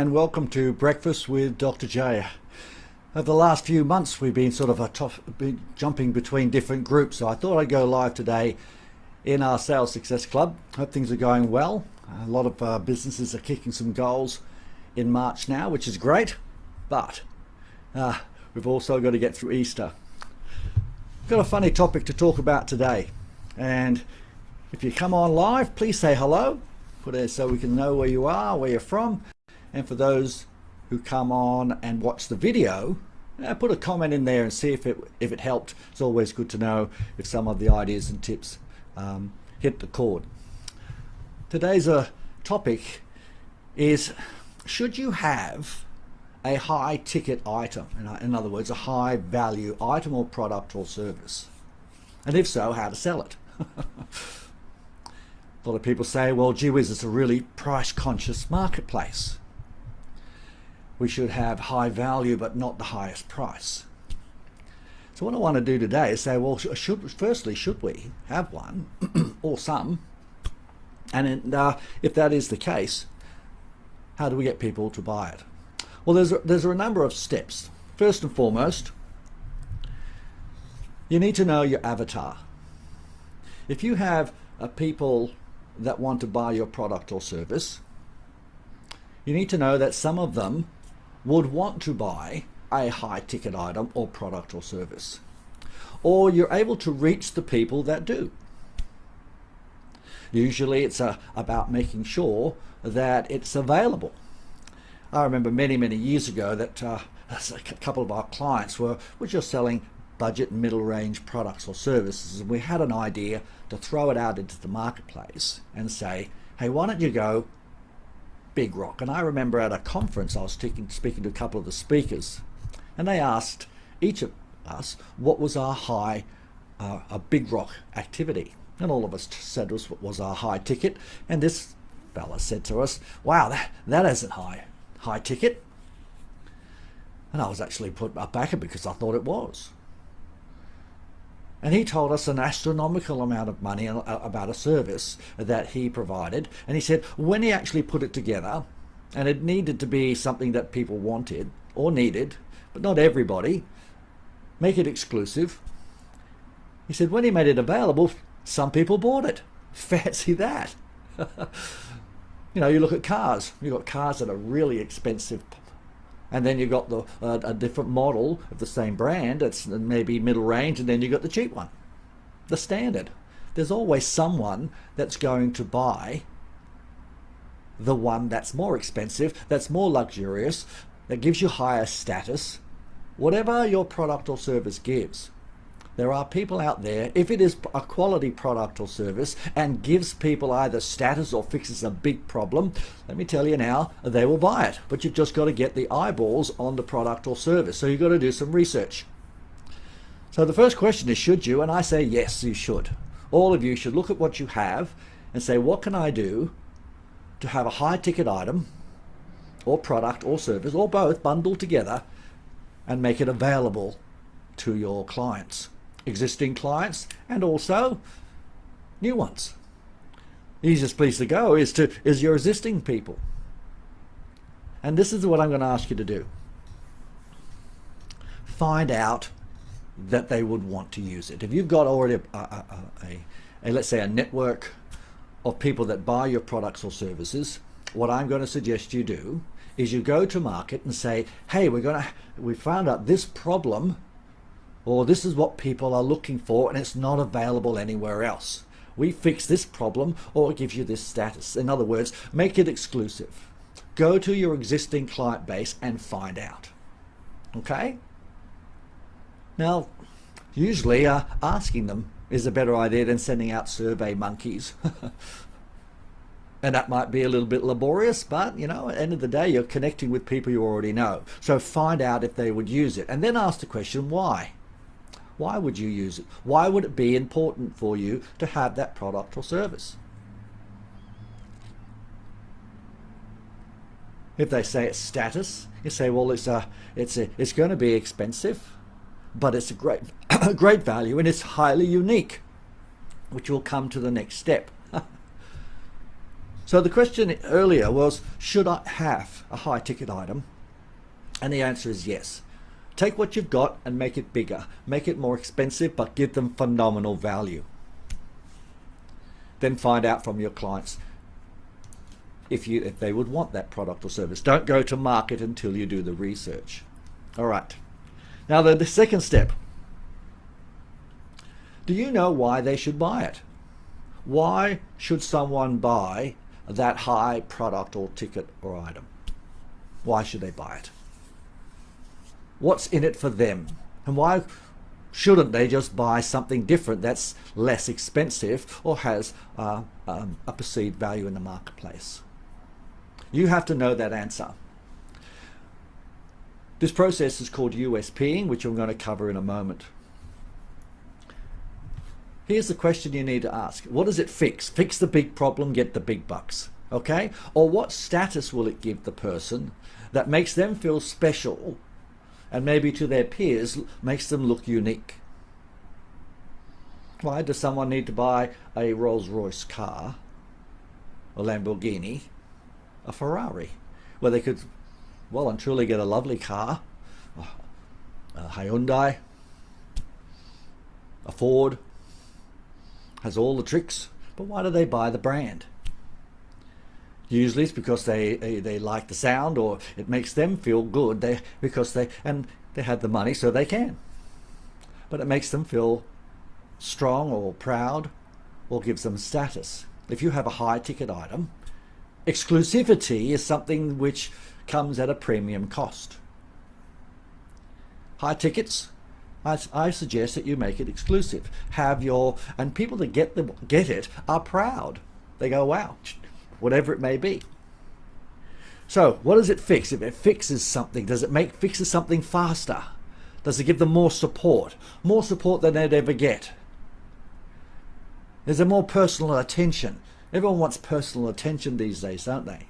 and welcome to Breakfast with Dr. J. Over the last few months we've been sort of jumping between different groups, so I thought I'd go live today in our Sales Success Club. Hope things are going well. A lot of businesses are kicking some goals in March now, which is great, but we've also got to get through Easter. Got a funny topic to talk about today, and if you come on live, please say hello, put it so we can know where you are, where you're from. And for those who come on and watch the video, put a comment in there and see if it helped. It's always good to know if some of the ideas and tips hit the chord. Today's topic is, should you have a high ticket item? In other words, a high value item or product or service? And if so, how to sell it? A lot of people say, well, gee whiz, it's a really price conscious marketplace. We should have high value but not the highest price. So what I want to do today is say, well, firstly, should we have one or some? And if that is the case, how do we get people to buy it? Well, there's a number of steps. First and foremost, you need to know your avatar. If you have people that want to buy your product or service, you need to know that some of them would want to buy a high ticket item or product or service, or you're able to reach the people that do. Usually it's about making sure that it's available. I remember many years ago that a couple of our clients were just selling budget and middle range products or services, and we had an idea to throw it out into the marketplace and say, hey, why don't you go big rock? And I remember at a conference I was speaking to a couple of the speakers, and they asked each of us what was our a big rock activity, and all of us said was our high ticket. And this fella said to us, wow, that isn't high ticket. And I was actually put back because I thought it was. And he told us an astronomical amount of money about a service that he provided. And he said when he actually put it together, and it needed to be something that people wanted or needed, but not everybody, make it exclusive. He said when he made it available, some people bought it. Fancy that. You know, you look at cars. You've got cars that are really expensive, and then you've got a different model of the same brand that's maybe middle range, and then you've got the cheap one, the standard. There's always someone that's going to buy the one that's more expensive, that's more luxurious, that gives you higher status. Whatever your product or service gives, there are people out there, if it is a quality product or service and gives people either status or fixes a big problem, let me tell you now, they will buy it. But you've just got to get the eyeballs on the product or service. So you've got to do some research. So the first question is, should you? And I say, yes, you should. All of you should look at what you have and say, what can I do to have a high ticket item or product or service or both bundled together and make it available to your clients, existing clients and also new ones. The easiest place to go is your existing people. And this is what I'm going to ask you to do. Find out that they would want to use it. If you've got already let's say a network of people that buy your products or services, what I'm going to suggest you do is you go to market and say, hey, we found out this problem, or this is what people are looking for, and it's not available anywhere else. We fix this problem, or it gives you this status. In other words, make it exclusive. Go to your existing client base and find out. Okay? Now, usually asking them is a better idea than sending out survey monkeys. And that might be a little bit laborious, but you know, at the end of the day, you're connecting with people you already know. So find out if they would use it, and then ask the question, why? Why would you use it? Why would it be important for you to have that product or service? If they say it's status, you say, well, it's going to be expensive, but it's a great value, and it's highly unique, which will come to the next step. So the question earlier was, should I have a high ticket item? And the answer is yes. Take what you've got and make it bigger. Make it more expensive, but give them phenomenal value. Then find out from your clients if they would want that product or service. Don't go to market until you do the research. All right. Now the second step. Do you know why they should buy it? Why should someone buy that high product or ticket or item? Why should they buy it? What's in it for them? And why shouldn't they just buy something different that's less expensive or has a perceived value in the marketplace? You have to know that answer. This process is called USPing, which I'm going to cover in a moment. Here's the question you need to ask. What does it fix? Fix the big problem, get the big bucks. Okay? Or what status will it give the person that makes them feel special and maybe to their peers makes them look unique? Why does someone need to buy a Rolls-Royce car, a Lamborghini, a Ferrari, where they could well and truly get a lovely car, a Hyundai, a Ford, has all the tricks, but why do they buy the brand? Usually it's because they like the sound, or it makes them feel good because they have the money so they can. But it makes them feel strong or proud or gives them status. If you have a high ticket item, exclusivity is something which comes at a premium cost. High tickets, I suggest that you make it exclusive. And people that get it are proud. They go, wow, whatever it may be. So what does it fix? If it fixes something, does it fixes something faster? Does it give them more support? More support than they'd ever get? There's a more personal attention. Everyone wants personal attention these days, don't they?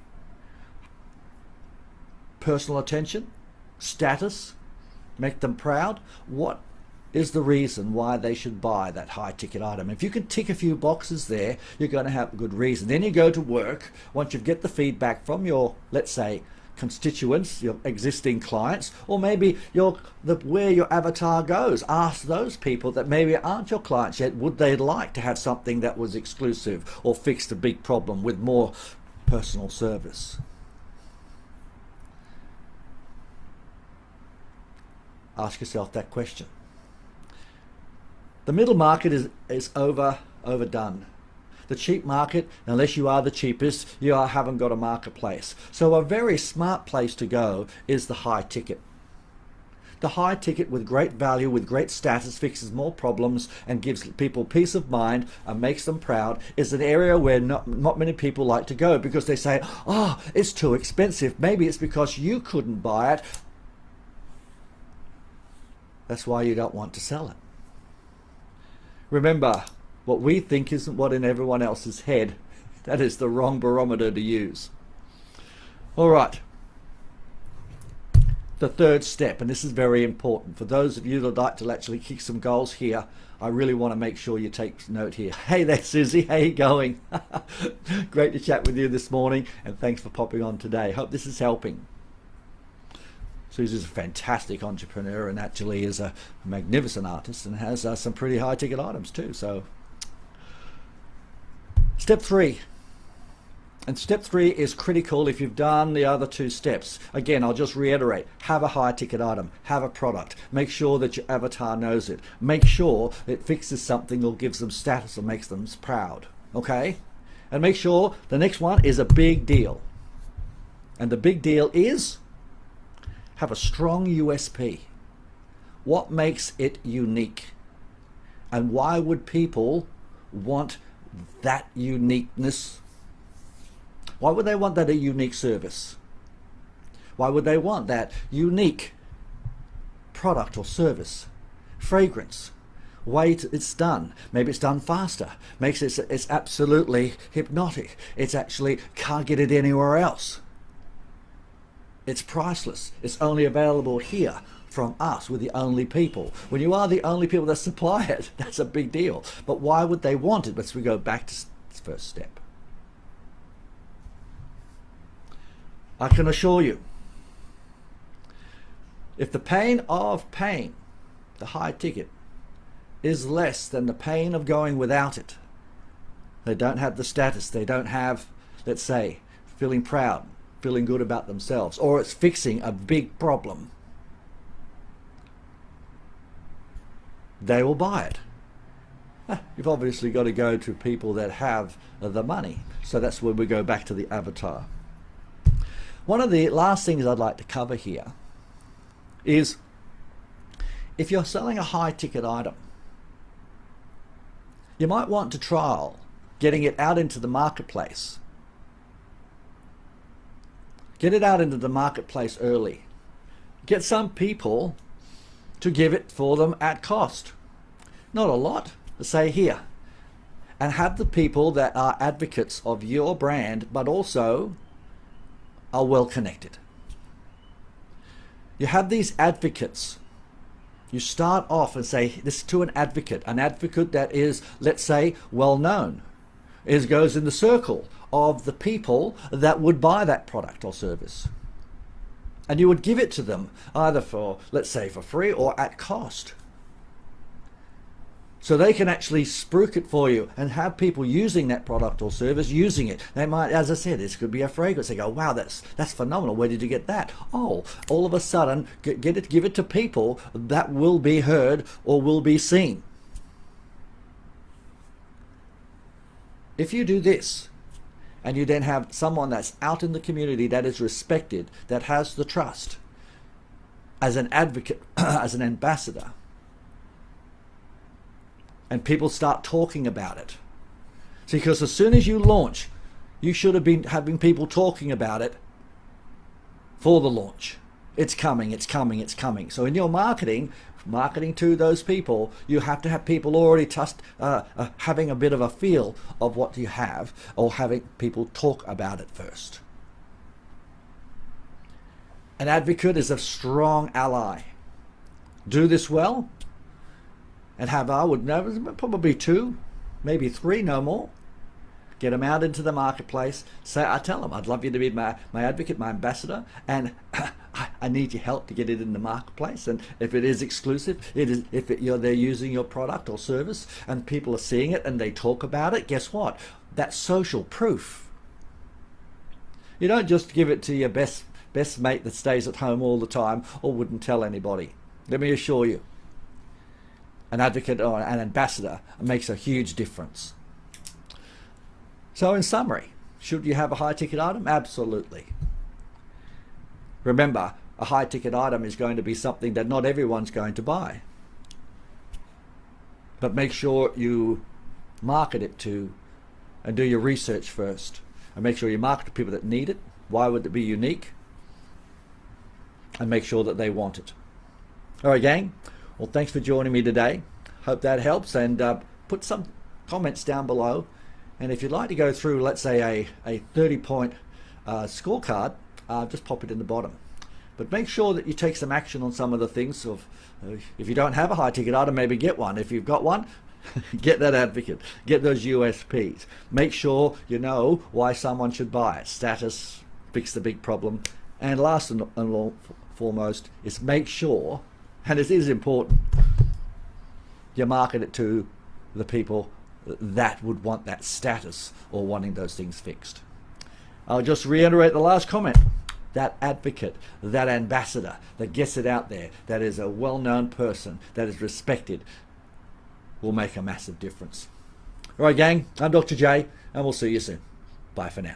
Personal attention, status, make them proud. What is the reason why they should buy that high ticket item? If you can tick a few boxes there, you're going to have a good reason. Then you go to work. Once you get the feedback from your, let's say, constituents, your existing clients, or maybe where your avatar goes. Ask those people that maybe aren't your clients yet, would they like to have something that was exclusive or fixed a big problem with more personal service? Ask yourself that question. The middle market is overdone. The cheap market, unless you are the cheapest, you haven't got a marketplace. So a very smart place to go is the high ticket. The high ticket with great value, with great status, fixes more problems and gives people peace of mind and makes them proud, is an area where not many people like to go because they say, oh, it's too expensive. Maybe it's because you couldn't buy it. That's why you don't want to sell it. Remember, what we think isn't what in everyone else's head. That is the wrong barometer to use. All right. The third step, and this is very important. For those of you that like to actually kick some goals here, I really want to make sure you take note here. Hey there, Susie. How you going? Great to chat with you this morning, and thanks for popping on today. Hope this is helping. Susie's a fantastic entrepreneur and actually is a magnificent artist and has some pretty high ticket items too. So step 3. And step 3 is critical if you've done the other 2 steps. Again, I'll just reiterate. Have a high ticket item. Have a product. Make sure that your avatar knows it. Make sure it fixes something or gives them status or makes them proud. Okay? And make sure the next one is a big deal. And the big deal is have a strong USP. What makes it unique? And why would people want that uniqueness? Why would they want that a unique service? Why would they want that unique product or service? Fragrance, way it's done. Maybe it's done faster. Makes it's absolutely hypnotic. It's actually can't get it anywhere else. It's priceless. It's only available here from us. We're the only people. When you are the only people that supply it, that's a big deal. But why would they want it? Let's we go back to this first step. I can assure you, if the pain of paying the high ticket is less than the pain of going without it, they don't have the status, they don't have, let's say, feeling proud, feeling good about themselves, or it's fixing a big problem, they will buy it. You've obviously got to go to people that have the money. So that's where we go back to the avatar. One of the last things I'd like to cover here is if you're selling a high ticket item, you might want to trial getting it out into the marketplace. Get it out into the marketplace early. Get some people to give it for them at cost. Not a lot, say here. And have the people that are advocates of your brand, but also are well connected. You have these advocates. You start off and say this to an advocate that is, let's say, well known. It goes in the circle of the people that would buy that product or service. And you would give it to them either for, let's say, for free or at cost. So they can actually spruik it for you and have people using that product or service using it. They might, as I said, this could be a fragrance. They go, wow, that's phenomenal. Where did you get that? Oh, all of a sudden, give it to people that will be heard or will be seen. If you do this, and you then have someone that's out in the community that is respected, that has the trust, as an advocate, as an ambassador, and people start talking about it. See, because as soon as you launch, you should have been having people talking about it for the launch. It's coming, it's coming, it's coming. So in your marketing to those people, you have to have people already having a bit of a feel of what you have, or having people talk about it first. An advocate is a strong ally. Do this well, and have, I would know, probably 2, maybe 3, no more. Get them out into the marketplace. I tell them, I'd love you to be my advocate, my ambassador, and I need your help to get it in the marketplace. And if it is exclusive, they're using your product or service, and people are seeing it and they talk about it, guess what? That's social proof. You don't just give it to your best mate that stays at home all the time or wouldn't tell anybody. Let me assure you, an advocate or an ambassador makes a huge difference. So in summary, should you have a high ticket item? Absolutely. Remember, a high ticket item is going to be something that not everyone's going to buy. But make sure you market it to, and do your research first. And make sure you market to people that need it. Why would it be unique? And make sure that they want it. All right, gang. Well, thanks for joining me today. Hope that helps, and put some comments down below. And if you'd like to go through, let's say, a 30-point scorecard, just pop it in the bottom. But make sure that you take some action on some of the things. If you don't have a high ticket item, maybe get one. If you've got one, get that advocate. Get those USPs. Make sure you know why someone should buy it. Status, fix the big problem. And last and foremost is make sure, and it is important, you market it to the people that would want that status or wanting those things fixed. I'll just reiterate the last comment. That advocate, that ambassador that gets it out there, that is a well-known person, that is respected, will make a massive difference. All right, gang, I'm Dr. J, and we'll see you soon. Bye for now.